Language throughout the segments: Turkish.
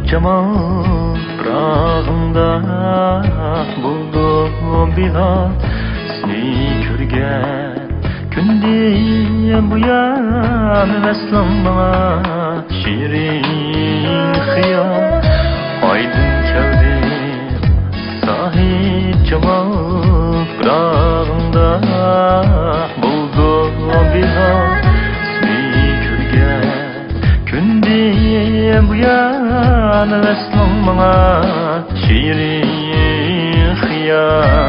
Cemal prağında buldum bir an seni körgen Kündeyim bu yan veslan bana şirin hıyal Aydın keldim sahip Cemal prağında buldum bir an seni körgen Kündeyim bu yan veslan bana şirin hıyal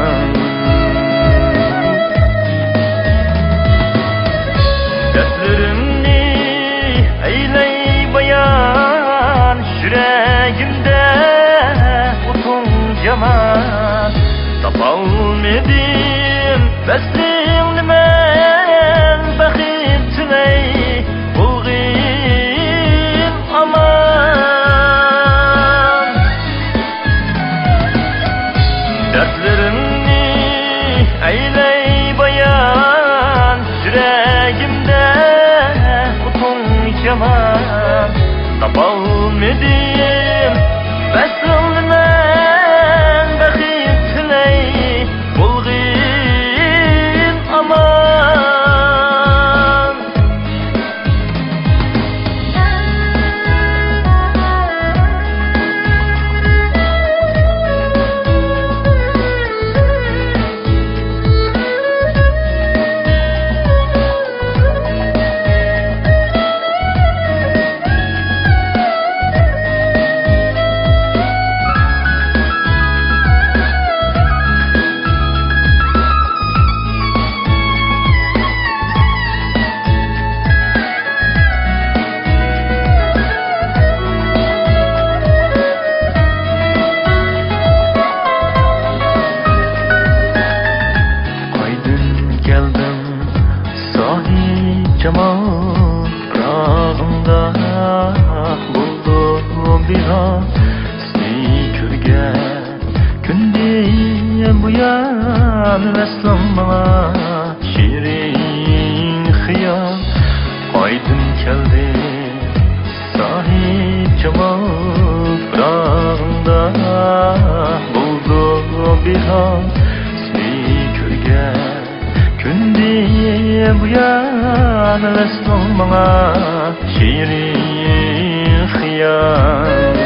Tapalmadım besliğini men bakıp tüley bulgin aman Dertlerini eyley bayan yüreğimde utancaman Tapalmadım besliğini men bakıp tüley Cemal prağında buldum bir an seni körgen Kündeyim bu yan veslan bana şirin hıyal Aydın keldi sahip Cemal prağında buldum bir an seni körgen Kündeyim bu yan veslan bana şirin hıyal